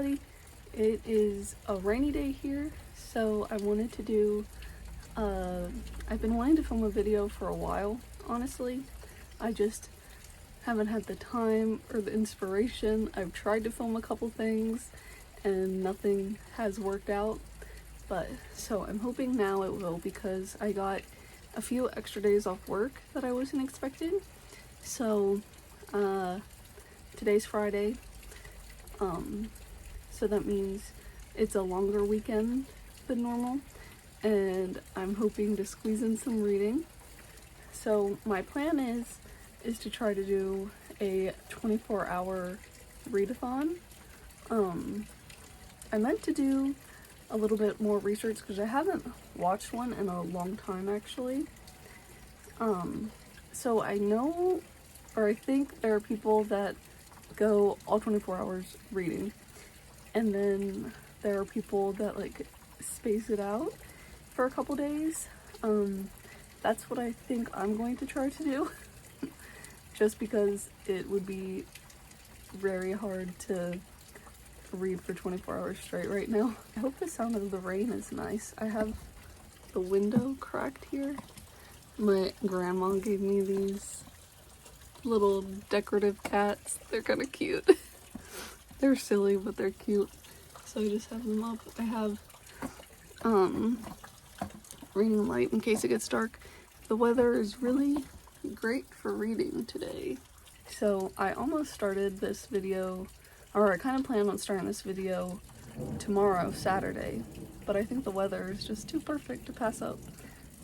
everybody. It is a rainy day here, so I wanted to do, I've been wanting to film a video for a while, honestly. I just haven't had the time or the inspiration. I've tried to film a couple things and nothing has worked out, but so I'm hoping now it will, because I got a few extra days off work that I wasn't expecting. So today's Friday, so that means it's a longer weekend than normal, and I'm hoping to squeeze in some reading. So my plan is to try to do a 24-hour readathon. I meant to do a little bit more research because I haven't watched one in a long time, actually. So I know, or I think there are people that go all 24 hours reading, and then there are people that like space it out for a couple days. That's what I think I'm going to try to do, just because it would be very hard to read for 24 hours straight right now. I hope the sound of the rain is nice. I have the window cracked here. My grandma gave me these little decorative cats. They're kind of cute. They're silly, but they're cute. So I just have them up. I have reading light in case it gets dark. The weather is really great for reading today. So I almost started this video, or I kind of planned on starting this video tomorrow, Saturday, but I think the weather is just too perfect to pass up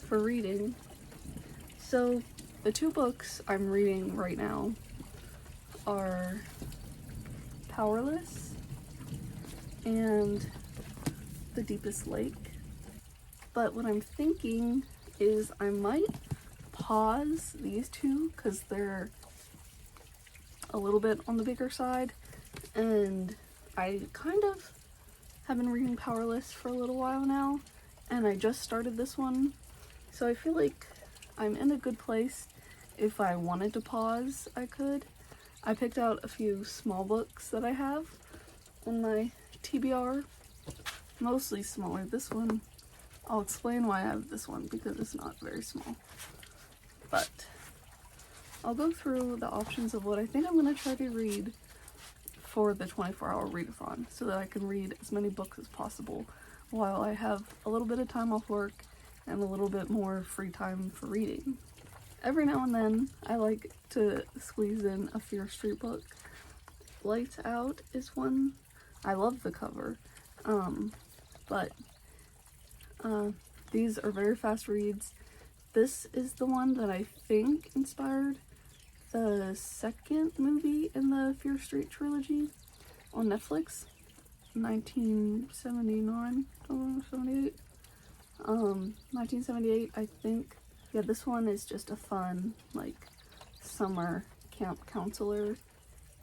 for reading. So the two books I'm reading right now are Powerless and The Deepest Lake. But what I'm thinking is I might pause these two because they're a little bit on the bigger side, and I kind of have been reading Powerless for a little while now, and I just started this one, so I feel like I'm in a good place. If I wanted to pause, I could. I picked out a few small books that I have on my TBR, mostly smaller. This one, I'll explain why I have this one, because it's not very small. But I'll go through the options of what I think I'm going to try to read for the 24-hour readathon, so that I can read as many books as possible while I have a little bit of time off work and a little bit more free time for reading. Every now and then, I like to squeeze in a Fear Street book. Lights Out is one. I love the cover, but these are very fast reads. This is the one that I think inspired the second movie in the Fear Street trilogy on Netflix, 1979, 78. 1978, I think. Yeah, this one is just a fun, like, summer camp counselor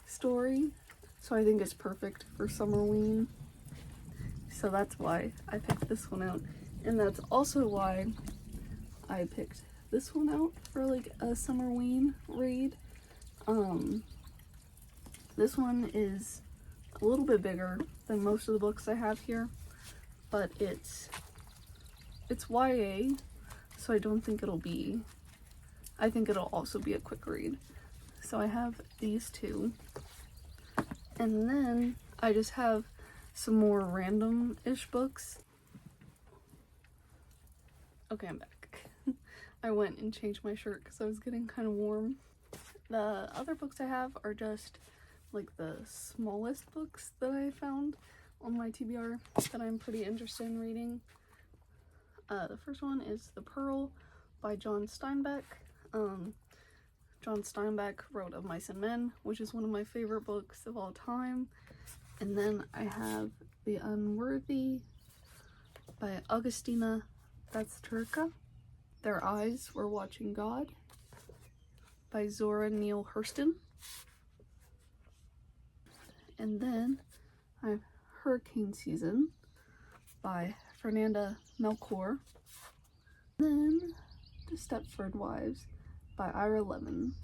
story, so I think it's perfect for Summerween. So that's why I picked this one out, and that's also why I picked this one out for like a Summerween read. This one is a little bit bigger than most of the books I have here, but it's YA, so I don't think I think it'll also be a quick read. So I have these two, and then I just have some more random-ish books. Okay, I'm back. I went and changed my shirt because I was getting kind of warm. The other books I have are just like the smallest books that I found on my TBR that I'm pretty interested in reading. The first one is The Pearl by John Steinbeck. John Steinbeck wrote Of Mice and Men, which is one of my favorite books of all time. And then I have The Unworthy by Augustina Bazterka. Their Eyes Were Watching God by Zora Neale Hurston. And then I have Hurricane Season by Fernanda Melchor. Then The Stepford Wives by Ira Lemon,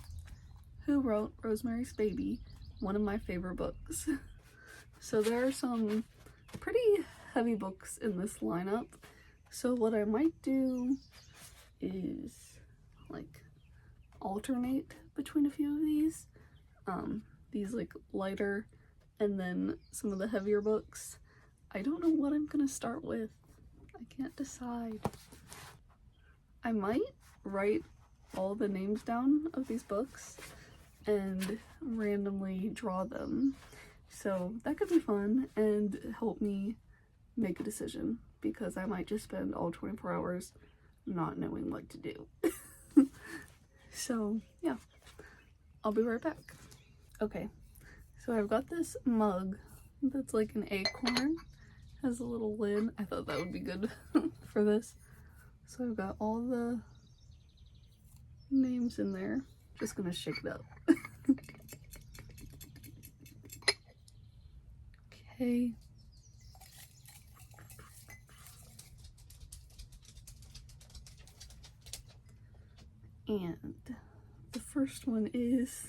who wrote Rosemary's Baby, one of my favorite books. So there are some pretty heavy books in this lineup. So what I might do is like alternate between a few of these. These like lighter and then some of the heavier books. I don't know what I'm gonna start with. I can't decide. I might write all the names down of these books and randomly draw them. So that could be fun and help me make a decision, because I might just spend all 24 hours not knowing what to do. So yeah, I'll be right back. Okay, so I've got this mug that's like an acorn, has a little lid. I thought that would be good for this. So I've got all the names in there. Just gonna shake it up. Okay. And the first one is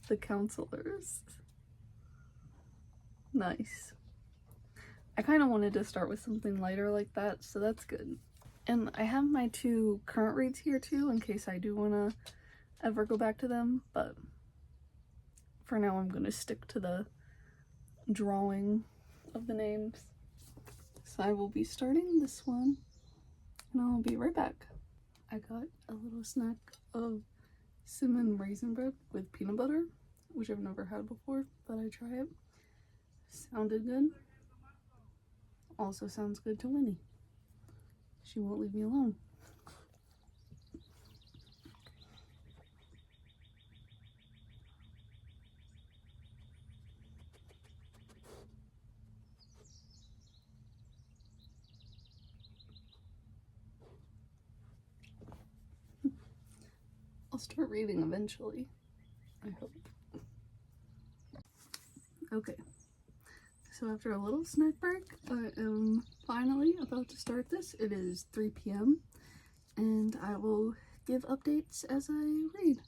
The Counselors. Nice. I kind of wanted to start with something lighter like that, so that's good. And I have my 2 current reads here too, in case I do want to ever go back to them, but for now I'm going to stick to the drawing of the names. So I will be starting this one, and I'll be right back. I got a little snack of cinnamon raisin bread with peanut butter, which I've never had before. Thought I'd try it. Sounded good. Also sounds good to Winnie. She won't leave me alone. I'll start reading eventually, I hope. Okay, so after a little snack break, I am finally about to start this. It is 3 p.m. and I will give updates as I read.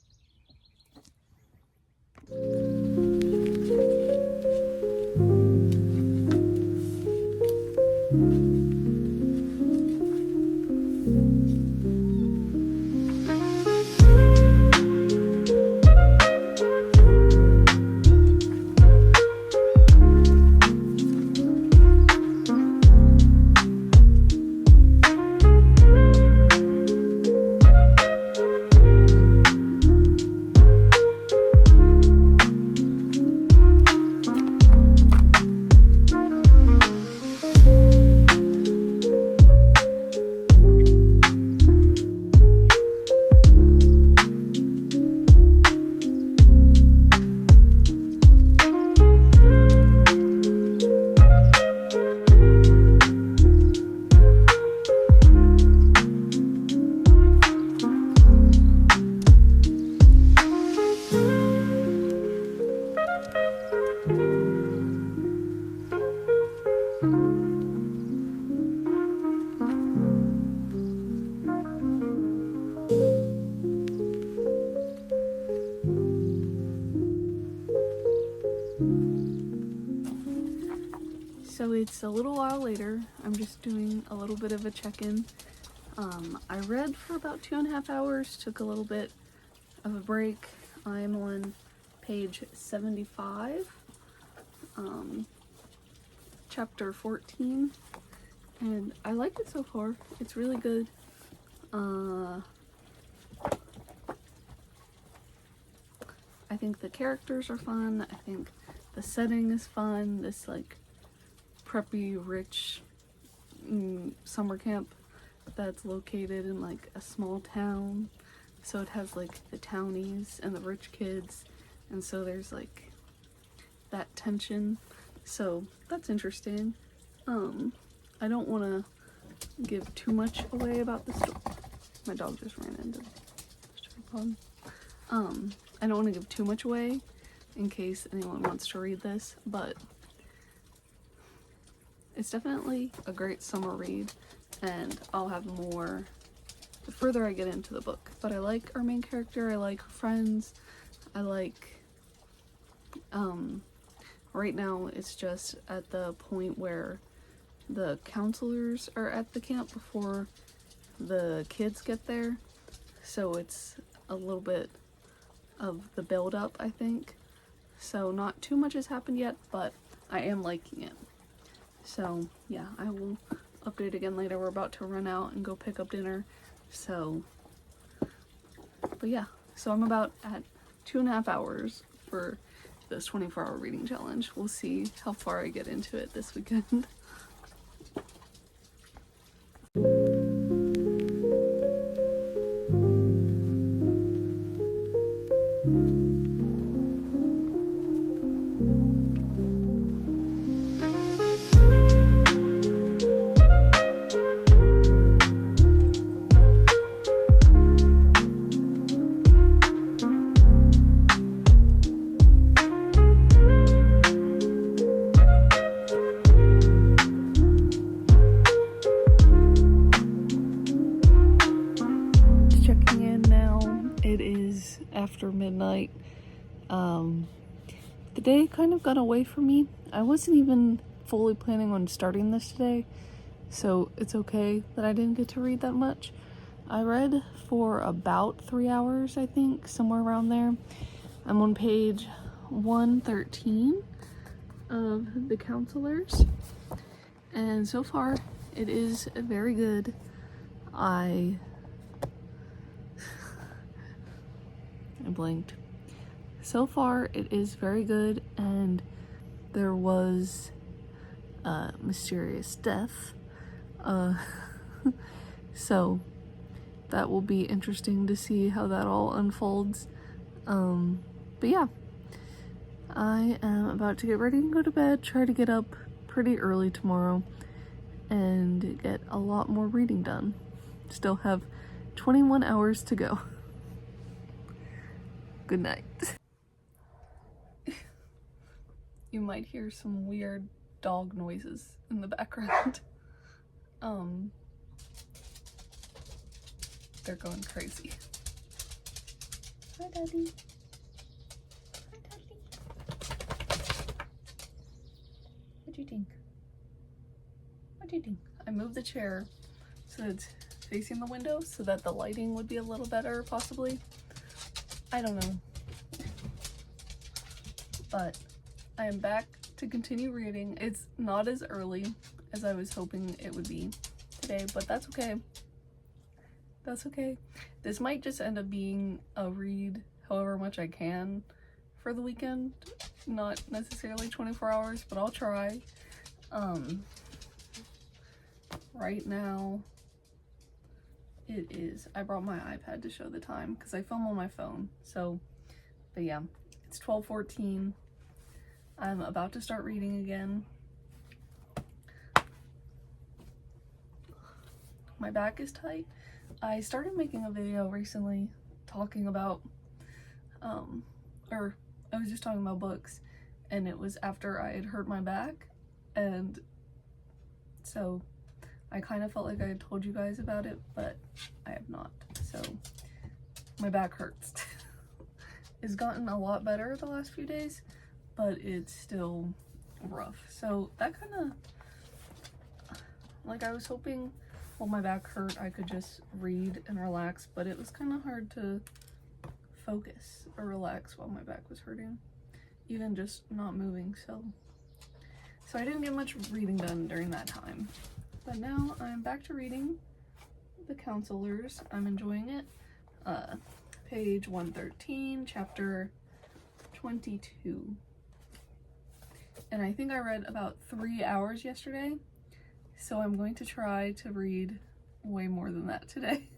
So it's a little while later. I'm just doing a little bit of a check-in. I read for about 2.5 hours, took a little bit of a break. I'm on page 75, chapter 14, and I like it so far. It's really good. I think the characters are fun. I think the setting is fun. This like preppy, rich summer camp that's located in like a small town. So it has like the townies and the rich kids, and so there's like that tension. So that's interesting. I don't want to give too much away about the story. My dog just ran into the tripod. I don't want to give too much away in case anyone wants to read this, but it's definitely a great summer read, and I'll have more the further I get into the book. But I like our main character, I like her friends, I like, right now it's just at the point where the counselors are at the camp before the kids get there. So it's a little bit of the build up, I think. So not too much has happened yet, but I am liking it. So yeah, I will update again later. We're about to run out and go pick up dinner. So, but yeah, so I'm about at 2.5 hours for this 24-hour reading challenge. We'll see how far I get into it this weekend. Checking in now. It is after midnight. The day kind of got away from me. I wasn't even fully planning on starting this today, so it's okay that I didn't get to read that much. I read for about 3 hours, I think, somewhere around there. I'm on page 113 of The Counselors, and so far it is very good. I blanked. So far it is very good, and there was a mysterious death, so that will be interesting to see how that all unfolds. But yeah, I am about to get ready and go to bed, try to get up pretty early tomorrow and get a lot more reading done. Still have 21 hours to go. Good night. You might hear some weird dog noises in the background. They're going crazy. Hi, Daddy. Hi, Daddy. What do you think? What do you think? I moved the chair so it's facing the window so that the lighting would be a little better, possibly. I don't know. But I am back to continue reading. It's not as early as I was hoping it would be today, but that's okay. That's okay. This might just end up being a read however much I can for the weekend. Not necessarily 24 hours, but I'll try. Right now it is, I brought my iPad to show the time because I film on my phone. So, but yeah, it's 12:14. I'm about to start reading again. My back is tight. I started making a video recently talking about, or I was just talking about books, and it was after I had hurt my back, and so I kind of felt like I had told you guys about it, but I have not. So my back hurts. It's gotten a lot better the last few days, but it's still rough. So that kind of, like, I was hoping while my back hurt I could just read and relax, but it was kind of hard to focus or relax while my back was hurting, even just not moving. So I didn't get much reading done during that time, but now I'm back to reading The Counselors. I'm enjoying it. Page 113, chapter 22. And I think I read about 3 hours yesterday, so I'm going to try to read way more than that today.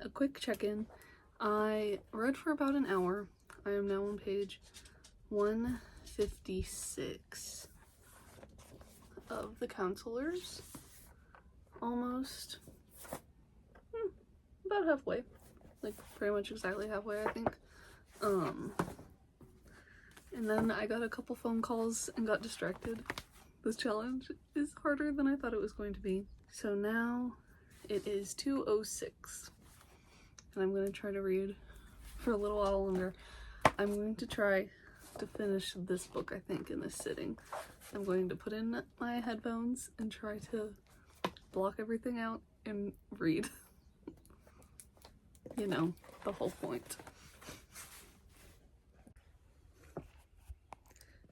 a quick check-in. I read for about an hour. I am now on page 156 of The Counselors. Almost about halfway. Like pretty much exactly halfway, I think. And then I got a couple phone calls and got distracted. This challenge is harder than I thought it was going to be. So now it is 2:06 and I'm gonna try to read for a little while longer. I'm going to try to finish this book, I think, in this sitting. I'm going to put in my headphones and try to block everything out and read. You know, the whole point.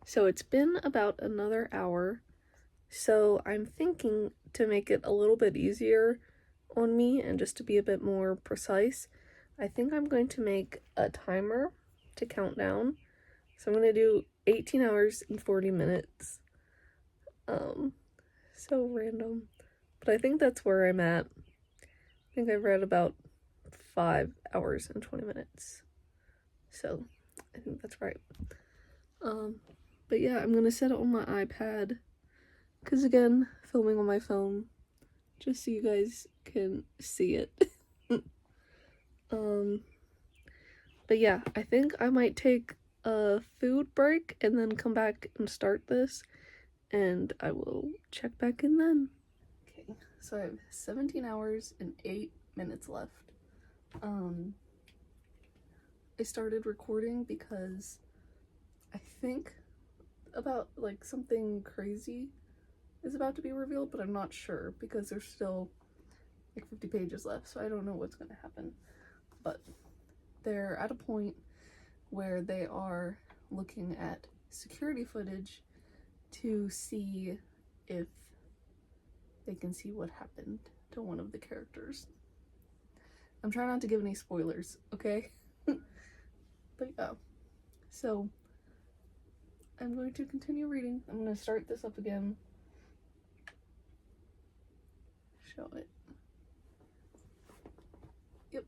So it's been about another hour, so I'm thinking to make it a little bit easier on me and just to be a bit more precise, I think I'm going to make a timer to count down. So I'm going to do 18 hours and 40 minutes. So random. But I think that's where I'm at. I think I've read about 5 hours and 20 minutes. So I think that's right. But yeah, I'm gonna set it on my iPad. Because again, filming on my phone. Just so you guys can see it. But yeah, I think I might take a food break and then come back and start this. And I will check back in then. Okay, so I have 17 hours and 8 minutes left. I started recording because I think about like something crazy is about to be revealed, but I'm not sure because there's still like 50 pages left, so I don't know what's going to happen. But they're at a point where they are looking at security footage to see if they can see what happened to one of the characters. I'm trying not to give any spoilers, okay? But yeah, so I'm going to continue reading. I'm going to start this up again. Show it. Yep.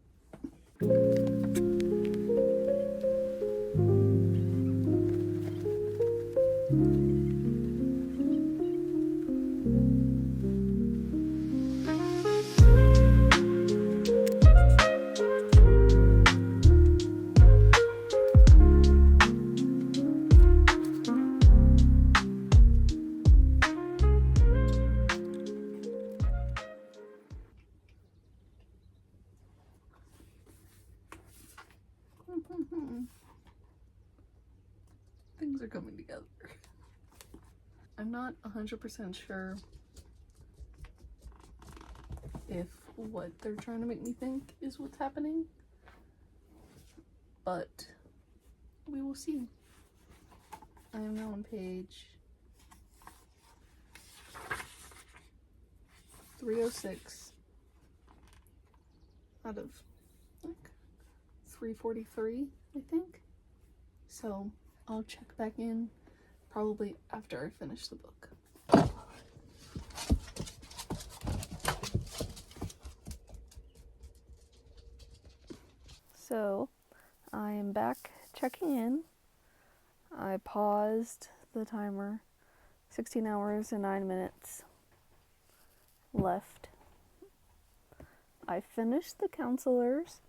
Things are coming together. I'm not 100% sure if what they're trying to make me think is what's happening, but we will see. I am now on page 306 out of like 343, I think. So I'll check back in probably after I finish the book. So I am back checking in. I paused the timer. 16 hours and 9 minutes left. I finished The Counselors.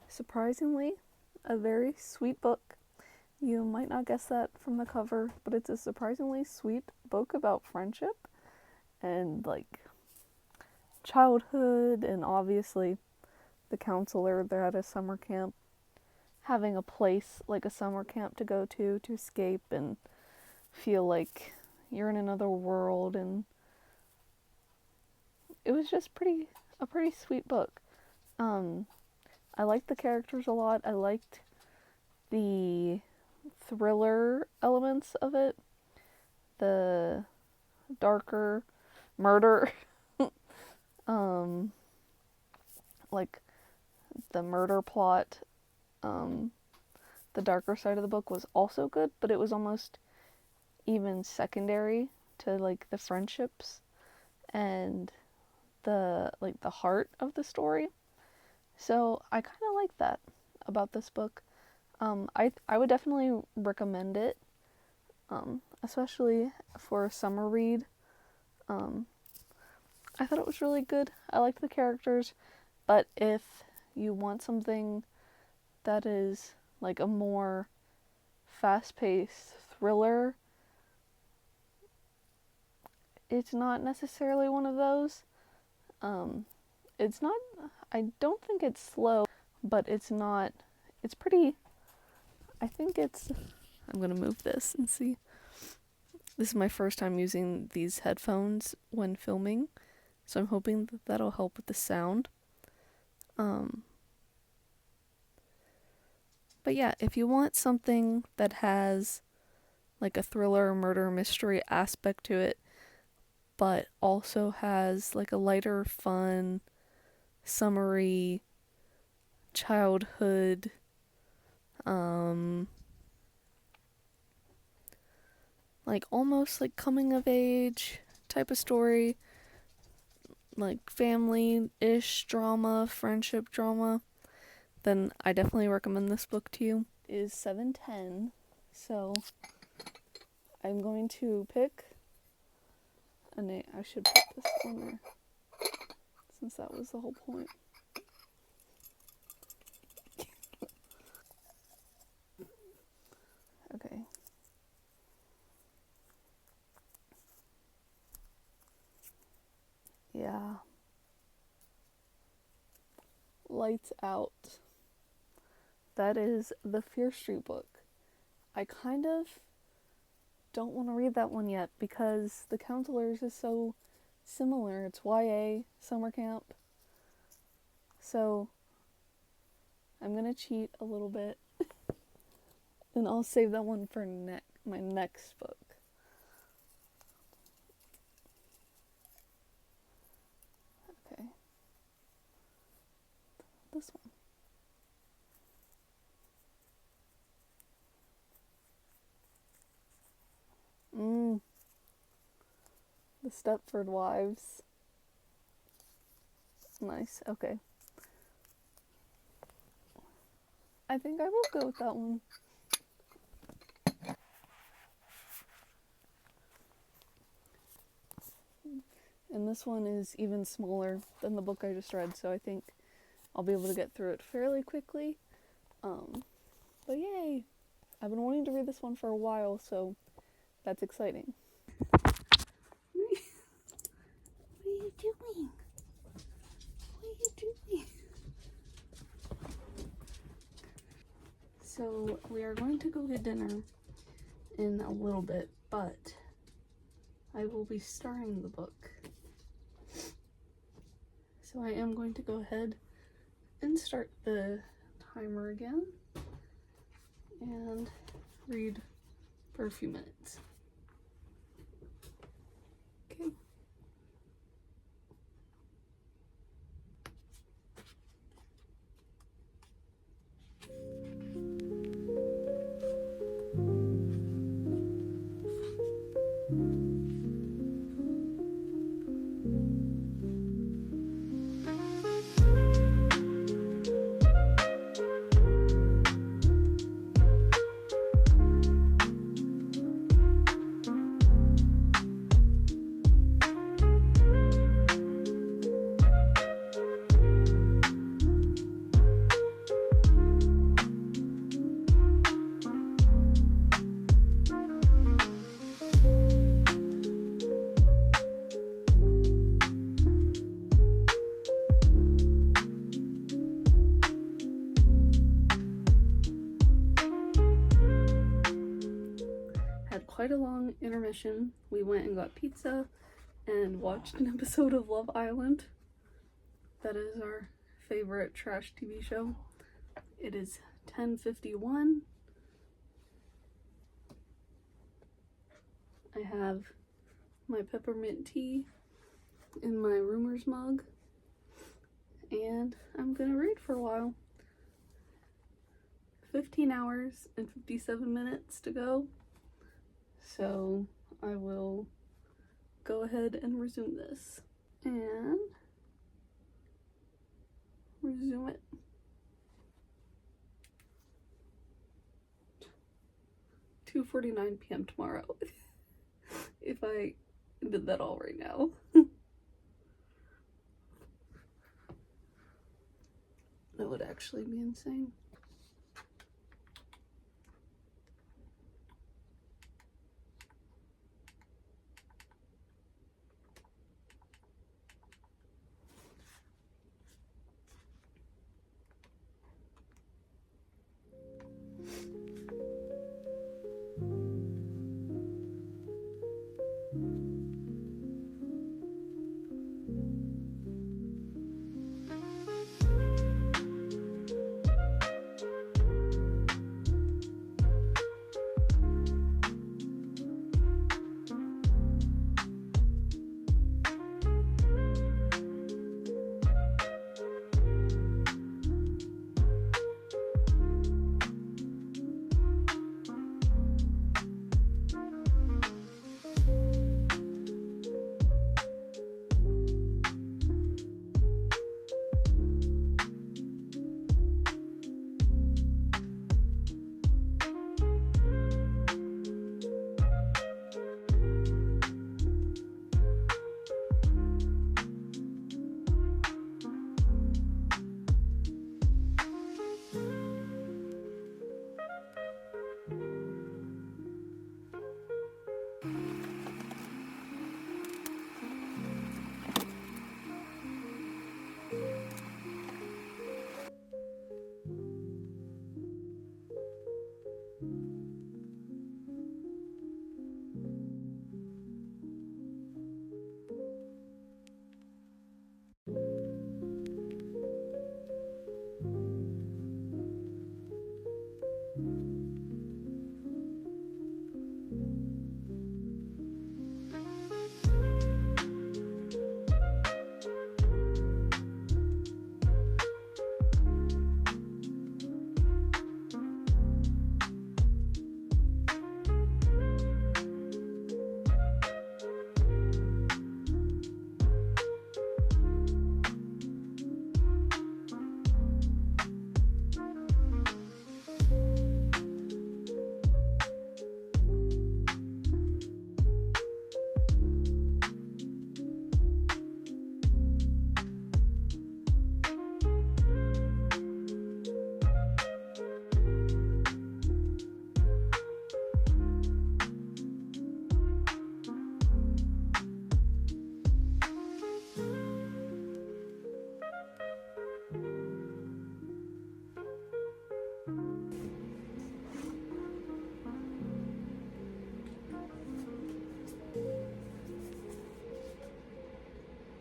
Surprisingly, a very sweet book. You might not guess that from the cover, but it's a surprisingly sweet book about friendship and like childhood, and obviously the counselor, they're at a summer camp, having a place like a summer camp to go to escape and feel like you're in another world, and it was just a pretty sweet book. I liked the characters a lot. I liked the thriller elements of it, the darker murder, like the murder plot. The darker side of the book was also good, but it was almost even secondary to like the friendships and the heart of the story. So I kind of like that about this book. I would definitely recommend it, especially for a summer read. Um, I thought it was really good. I liked the characters, but if you want something that is like a more fast-paced thriller, it's not necessarily one of those. It's not, I don't think it's slow, but it's not, it's pretty, I think it's, I'm gonna move this and see. This is my first time using these headphones when filming, so I'm hoping that that'll help with the sound. But yeah, if you want something that has like a thriller, murder, mystery aspect to it, but also has like a lighter, fun, summery, childhood, like almost like coming of age type of story, like family-ish drama, friendship drama, then I definitely recommend this book to you. It is 7:10, so I'm going to pick a name. I should put this on there, since that was the whole point. Okay. Yeah. Lights Out. That is the Fear Street book. I kind of don't want to read that one yet because The Counselors is so similar. It's YA, summer camp. So I'm going to cheat a little bit and I'll save that one for my next book. Okay. This one. The Stepford Wives. Nice. Okay. I think I will go with that one. And this one is even smaller than the book I just read, so I think I'll be able to get through it fairly quickly. But yay! I've been wanting to read this one for a while, so that's exciting. What are you doing? What are you doing? So we are going to go get dinner in a little bit, but I will be starting the book. So I am going to go ahead and start the timer again and read for a few minutes. Okay. Had quite a long intermission. We went and got pizza and watched an episode of Love Island. That is our favorite trash TV show. It is 10:51. I have my peppermint tea in my Rumors mug, and I'm gonna read for a while. 15 hours and 57 minutes to go, so I will go ahead and resume this. And Resume it. 2:49 p.m. tomorrow. If I did that all right now. That would actually be insane.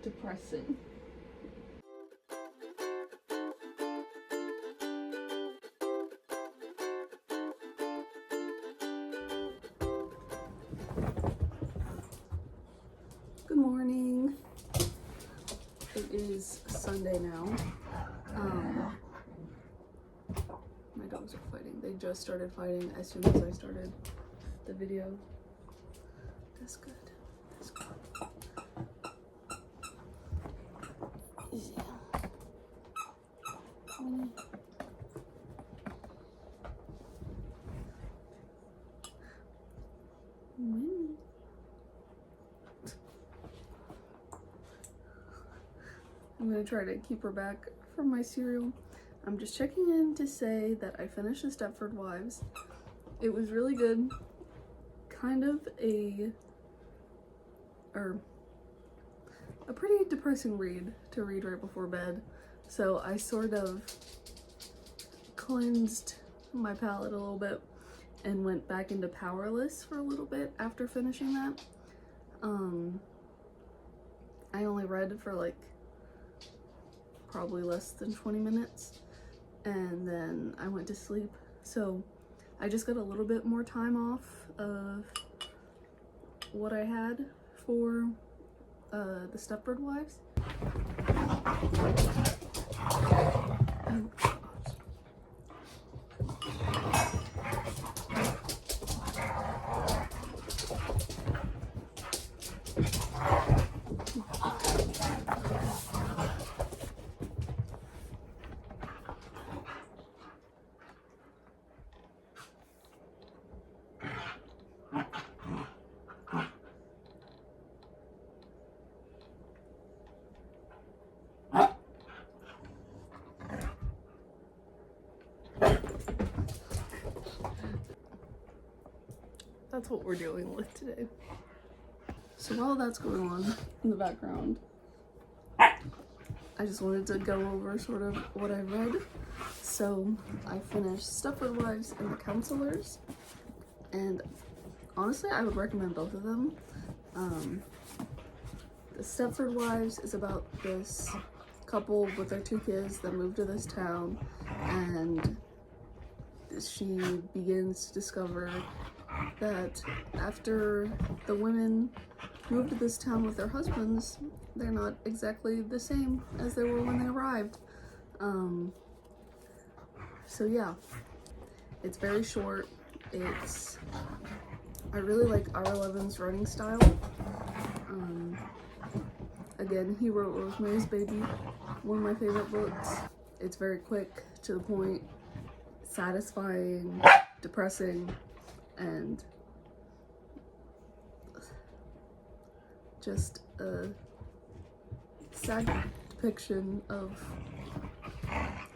Depressing. Good morning. It is Sunday now. My dogs are fighting. They just started fighting as soon as I started the video. That's good. That's good. Yeah. Winnie. I'm gonna try to keep her back from my cereal. I'm just checking in to say that I finished the Stepford Wives. It was really good. Kind of a pretty depressing read to read right before bed. So I sort of cleansed my palate a little bit and went back into Powerless for a little bit after finishing that. I only read for like probably less than 20 minutes and then I went to sleep. So I just got a little bit more time off of what I had for the Stepford Wives. that's what we're dealing with today. So while that's going on in the background, I just wanted to go over sort of what I read. So I finished Stepford Wives and The Counselors, and honestly I would recommend both of them. The Stepford Wives is about this couple with their 2 kids that move to this town, and she begins to discover that after the women move to this town with their husbands, they're not exactly the same as they were when they arrived. So yeah, it's very short. I really like R11's writing style. Again, he wrote Rosemary's Baby, one of my favorite books. It's very quick, to the point, satisfying, depressing, and just a sad depiction of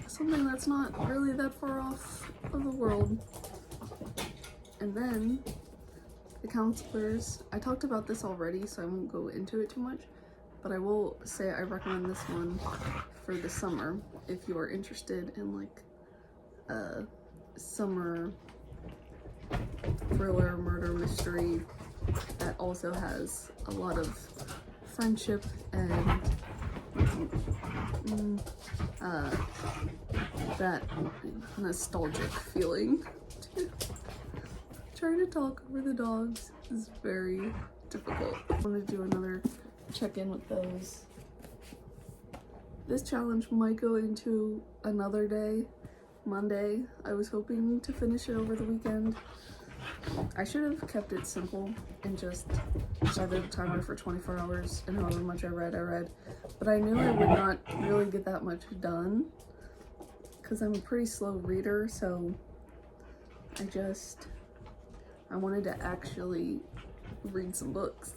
something that's not really that far off of the world. And then The Counselors, I talked about this already, so I won't go into it too much, but I will say I recommend this one for the summer if you are interested in like a summer thriller murder mystery that also has a lot of friendship and that nostalgic feeling. Trying to talk over the dogs is very difficult. I want to do another check-in with those. This challenge might go into another day, Monday. I was hoping to finish it over the weekend. I should have kept it simple and just started a timer for 24 hours, and however much I read. But I knew I would not really get that much done because I'm a pretty slow reader, so I wanted to actually read some books.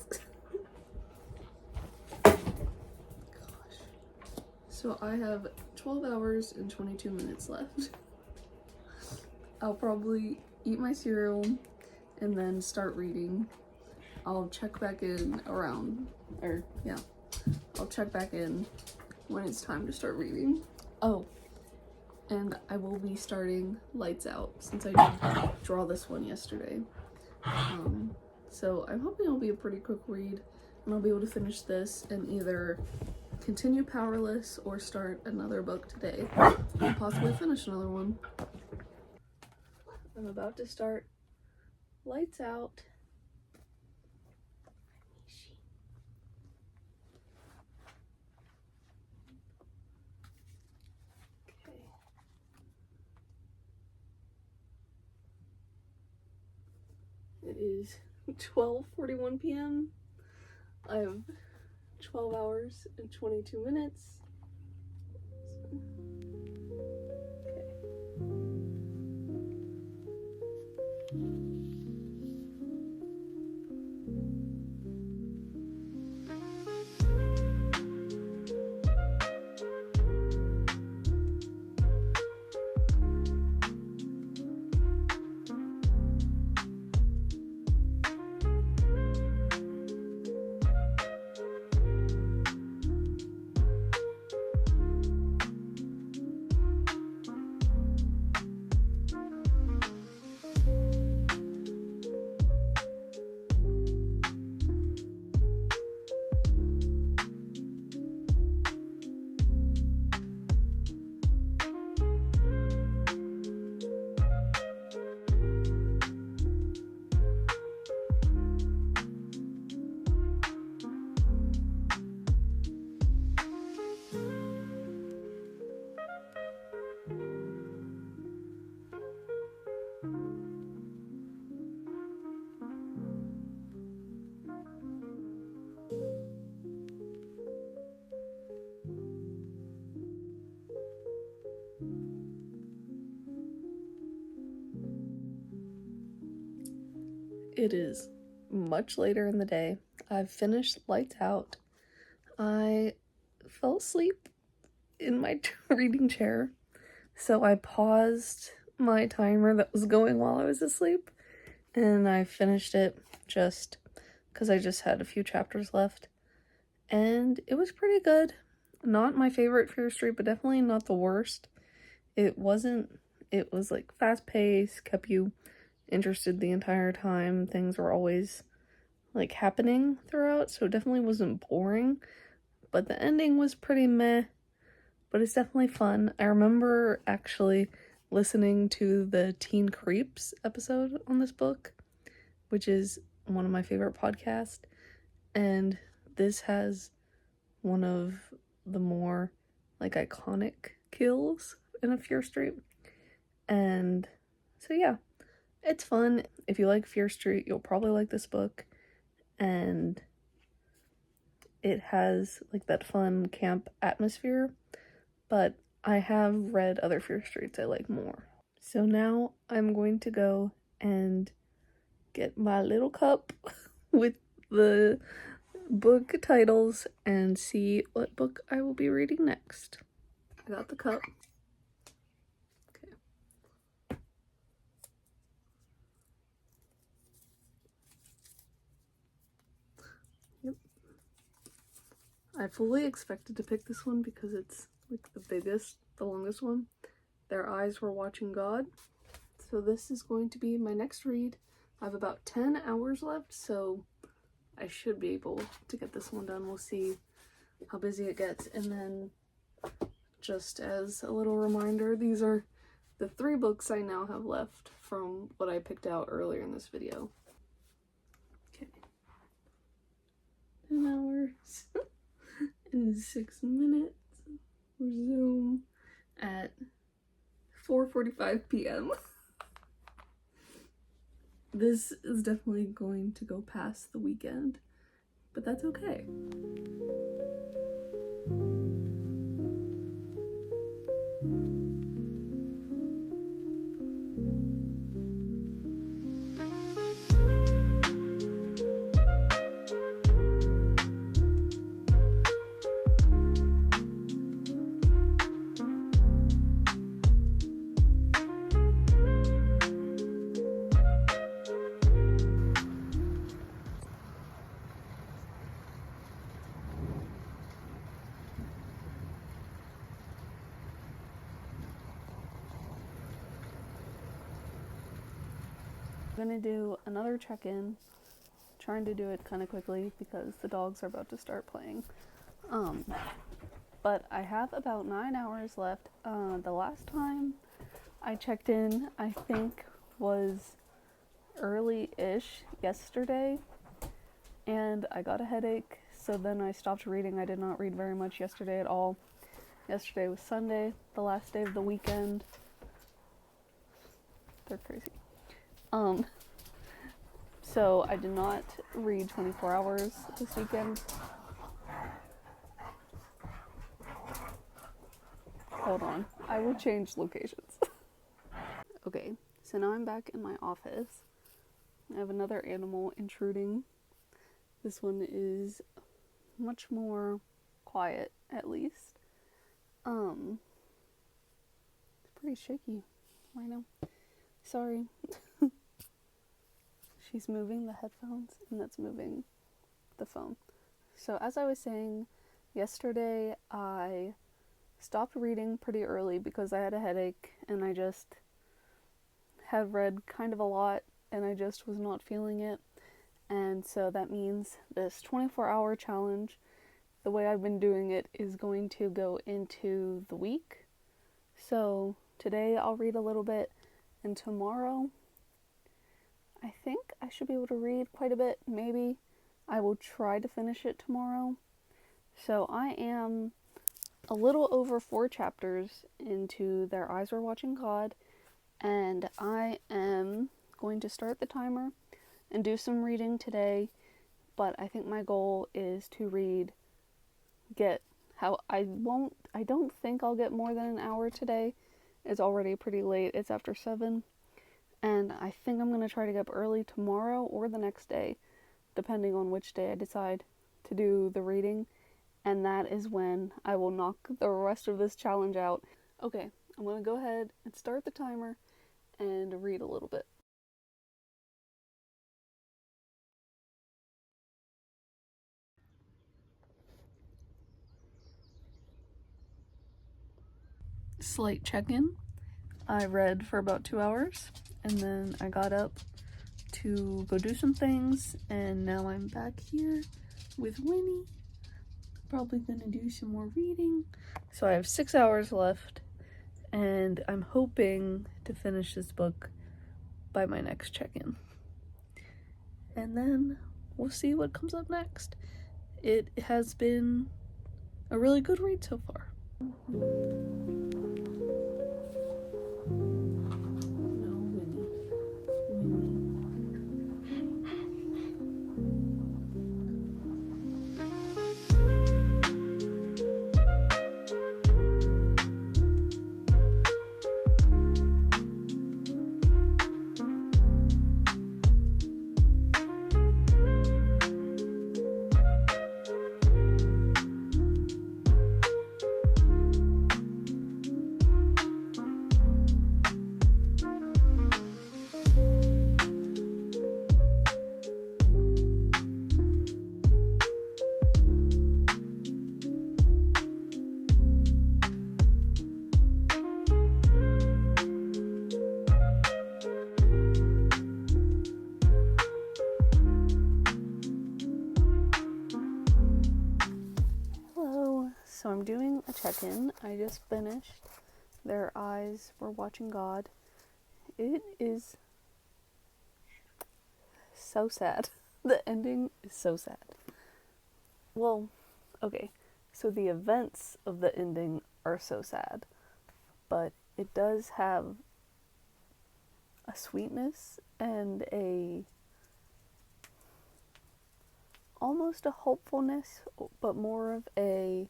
Gosh. So I have 12 hours and 22 minutes left. I'll probably eat my cereal and then start reading. I'll check back in I'll check back in when it's time to start reading. Oh, and I will be starting Lights Out since I did draw this one yesterday. So I'm hoping it'll be a pretty quick read, and I'll be able to finish this and either continue Powerless or start another book today and possibly finish another one. I'm about to start Lights Out. Okay. It is 12:41 p.m. I have 12 hours and 22 minutes. It is much later in the day. I've finished Lights Out. I fell asleep in my reading chair, so I paused my timer that was going while I was asleep and I finished it just because I just had a few chapters left, and it was pretty good. Not my favorite Fear Street, but definitely not the worst. It was like fast paced, kept you interested the entire time. Things were always like happening throughout, so it definitely wasn't boring, but the ending was pretty meh, but it's definitely fun. I remember actually listening to the Teen Creeps episode on this book, which is one of my favorite podcasts, and this has one of the more like iconic kills in a Fear Street. And so yeah, it's fun. If you like Fear Street, you'll probably like this book. And it has like that fun camp atmosphere, but I have read other Fear Streets I like more. So now I'm going to go and get my little cup with the book titles and see what book I will be reading next. I got the cup. Okay. Yep. I fully expected to pick this one because it's like the longest one. Their Eyes Were Watching God. So this is going to be my next read. I have about 10 hours left, so I should be able to get this one done. We'll see how busy it gets. And then, just as a little reminder, these are the 3 books I now have left from what I picked out earlier in this video. Okay. 10 hours and 6 minutes. Resume at 4:45 p.m. This is definitely going to go past the weekend, but that's okay. I'm gonna do another check-in, trying to do it kind of quickly because the dogs are about to start playing. But I have about 9 hours left. The last time I checked in, I think, was early-ish yesterday, and I got a headache, so then I stopped reading. I did not read very much yesterday at all. Yesterday was Sunday, the last day of the weekend. They're crazy. So I did not read 24 hours this weekend. Hold on, I will change locations. Okay, so now I'm back in my office. I have another animal intruding. This one is much more quiet, at least. It's pretty shaky right now. Sorry. She's moving the headphones, and that's moving the phone. So as I was saying, yesterday I stopped reading pretty early because I had a headache, and I just have read kind of a lot, and I just was not feeling it. And so that means this 24-hour challenge, the way I've been doing it, is going to go into the week. So today I'll read a little bit, and tomorrow I think I should be able to read quite a bit. Maybe I will try to finish it tomorrow. So I am a little over 4 chapters into Their Eyes Were Watching God, and I am going to start the timer and do some reading today, but I think my goal is to I don't think I'll get more than an hour today. It's already pretty late. It's after 7. And I think I'm going to try to get up early tomorrow or the next day, depending on which day I decide to do the reading. And that is when I will knock the rest of this challenge out. Okay, I'm going to go ahead and start the timer and read a little bit. slight check-in. I read for about 2 hours, and then I got up to go do some things, and now I'm back here with Winnie. Probably gonna do some more reading. So I have 6 hours left, and I'm hoping to finish this book by my next check-in. And then we'll see what comes up next. It has been a really good read so far. So I'm doing a check-in. I just finished Their Eyes Were Watching God. It is so sad. The ending is so sad. Well, okay, so the events of the ending are so sad, but it does have a sweetness and almost a hopefulness, but more of a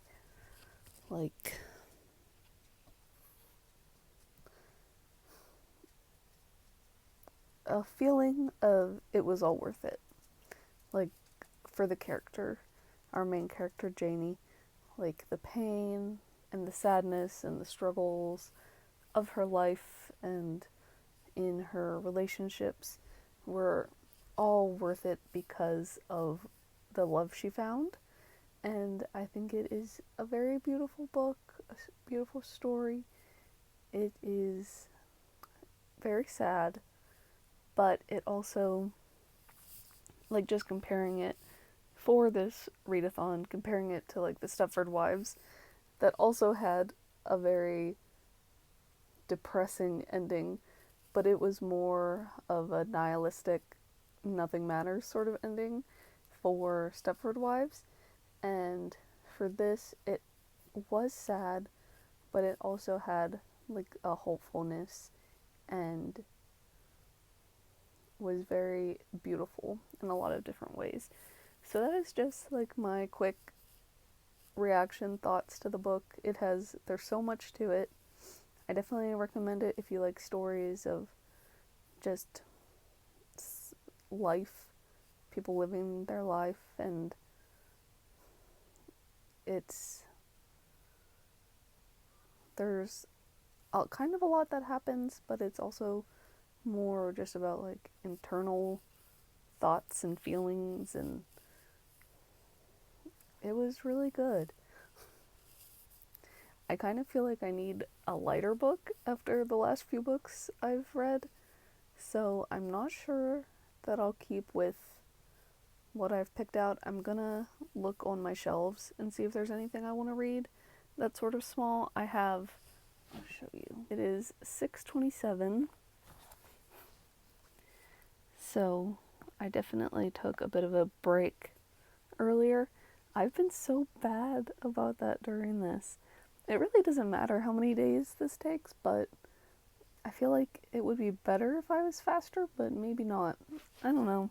a feeling of it was all worth it. Like, for the character, our main character, Janie, like the pain and the sadness and the struggles of her life and in her relationships were all worth it because of the love she found. And I think it is a very beautiful book, a beautiful story. It is very sad, but it also, like, just comparing it for this readathon, comparing it to like the Stepford Wives, that also had a very depressing ending, but it was more of a nihilistic, nothing matters sort of ending for Stepford Wives. And for this, it was sad, but it also had like a hopefulness and was very beautiful in a lot of different ways. So that is just like my quick reaction thoughts to the book. There's so much to it. I definitely recommend it if you like stories of just life, people living their life, and there's kind of a lot that happens, but it's also more just about like internal thoughts and feelings, and it was really good. I kind of feel like I need a lighter book after the last few books I've read, so I'm not sure that I'll keep with what I've picked out. I'm gonna look on my shelves and see if there's anything I want to read that's sort of small. I'll show you. It is 6:27, so I definitely took a bit of a break earlier. I've been so bad about that during this. It really doesn't matter how many days this takes, but I feel like it would be better if I was faster, but maybe not. I don't know.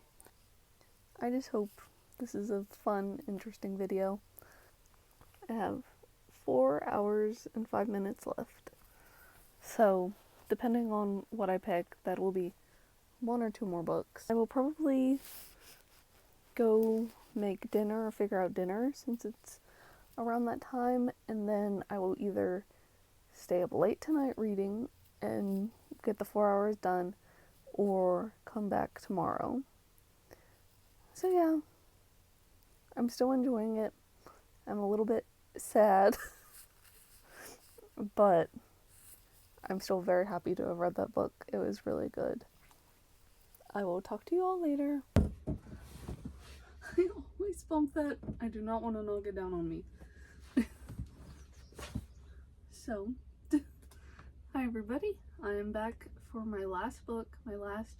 I just hope this is a fun, interesting video. I have 4 hours and 5 minutes left. So, depending on what I pick, that will be 1 or 2 more books. I will probably go make dinner or figure out dinner since it's around that time, and then I will either stay up late tonight reading and get the 4 hours done, or come back tomorrow. So yeah, I'm still enjoying it. I'm a little bit sad, but I'm still very happy to have read that book. It was really good. I will talk to you all later. I always bump that. I do not want to knock it down on me. So, hi everybody. I am back for my last book, my last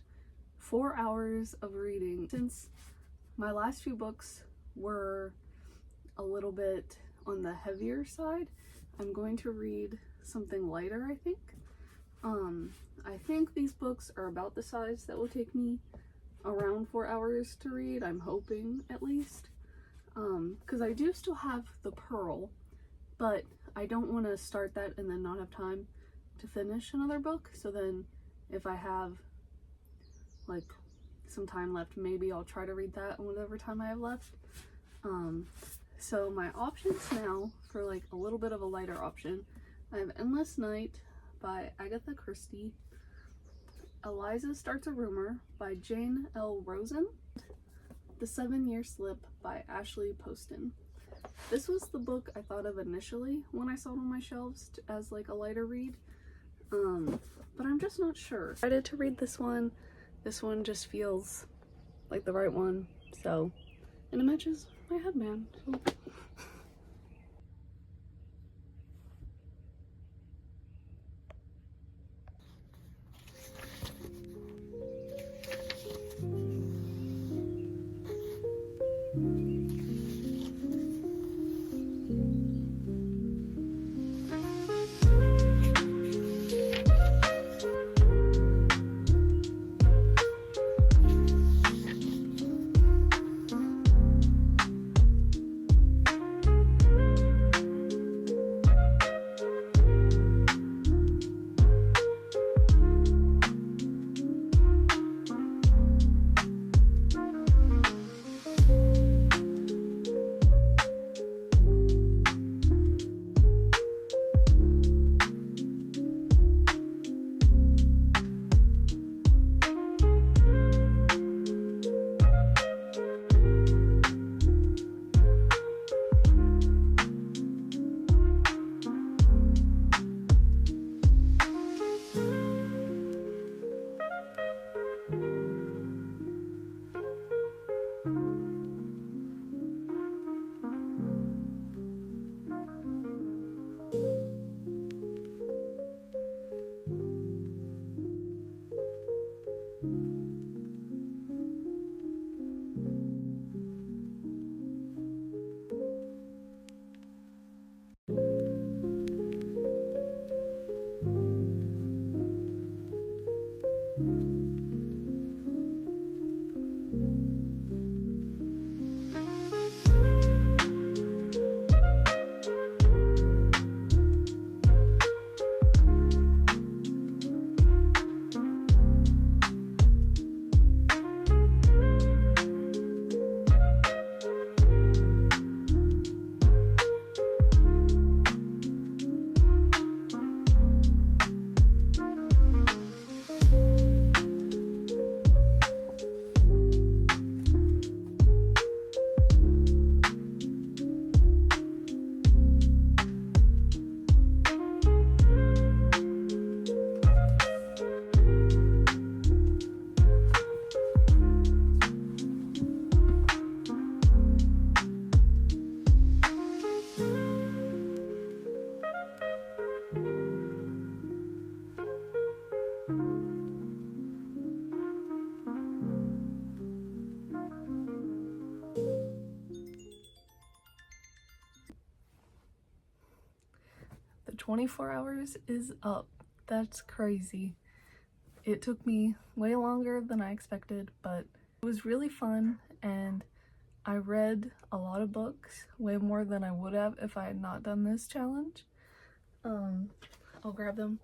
4 hours of reading. Since my last few books were a little bit on the heavier side, I'm going to read something lighter, I think. I think these books are about the size that will take me around 4 hours to read. I'm hoping, at least. Because I do still have The Pearl, but I don't want to start that and then not have time to finish another book. So then if I have like some time left, maybe I'll try to read that in whatever time I have left. So my options now for like a little bit of a lighter option, I have Endless Night by Agatha Christie, Eliza Starts a Rumor by Jane L. Rosen, The 7-Year Slip by Ashley Poston. This was the book I thought of initially when I saw it on my shelves as like a lighter read, but I'm just not sure. I decided to read this one. This one just feels like the right one, so, and it matches my headband. So. The 24 hours is up. That's crazy. It took me way longer than I expected, but it was really fun, and I read a lot of books, way more than I would have if I had not done this challenge. I'll grab them.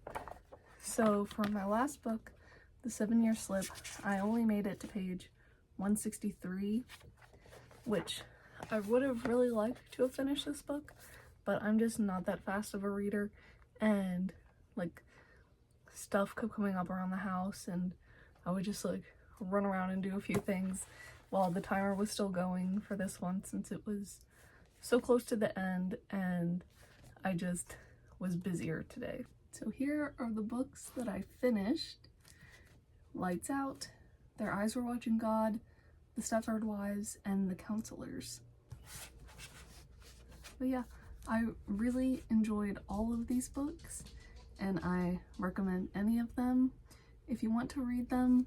So for my last book, The 7-Year Slip, I only made it to page 163, which I would have really liked to have finished this book, but I'm just not that fast of a reader, and like stuff kept coming up around the house, and I would just like run around and do a few things while the timer was still going for this one, since it was so close to the end and I just was busier today. So here are the books that I finished. Lights Out, Their Eyes Were Watching God, The Stepford Wives, and The Counselors. But yeah, I really enjoyed all of these books, and I recommend any of them if you want to read them.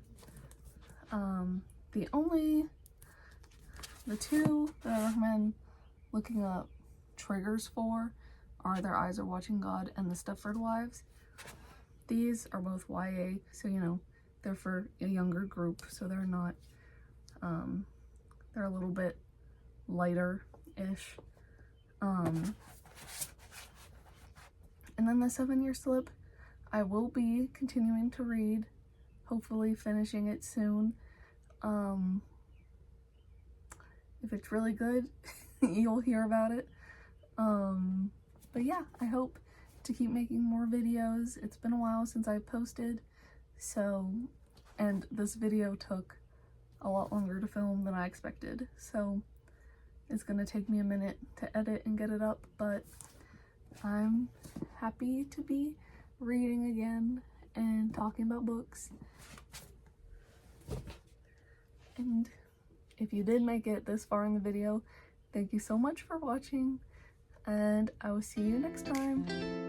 The two that I recommend looking up triggers for are Their Eyes Are Watching God and The Stepford Wives. These are both YA, so you know, they're for a younger group, so they're not, they're a little bit lighter-ish. And then The 7-Year Slip, I will be continuing to read, hopefully finishing it soon. If it's really good, you'll hear about it. But yeah, I hope to keep making more videos. It's been a while since I posted, so, and this video took a lot longer to film than I expected, so it's gonna take me a minute to edit and get it up, but I'm happy to be reading again and talking about books. And if you did make it this far in the video, thank you so much for watching, and I will see you next time.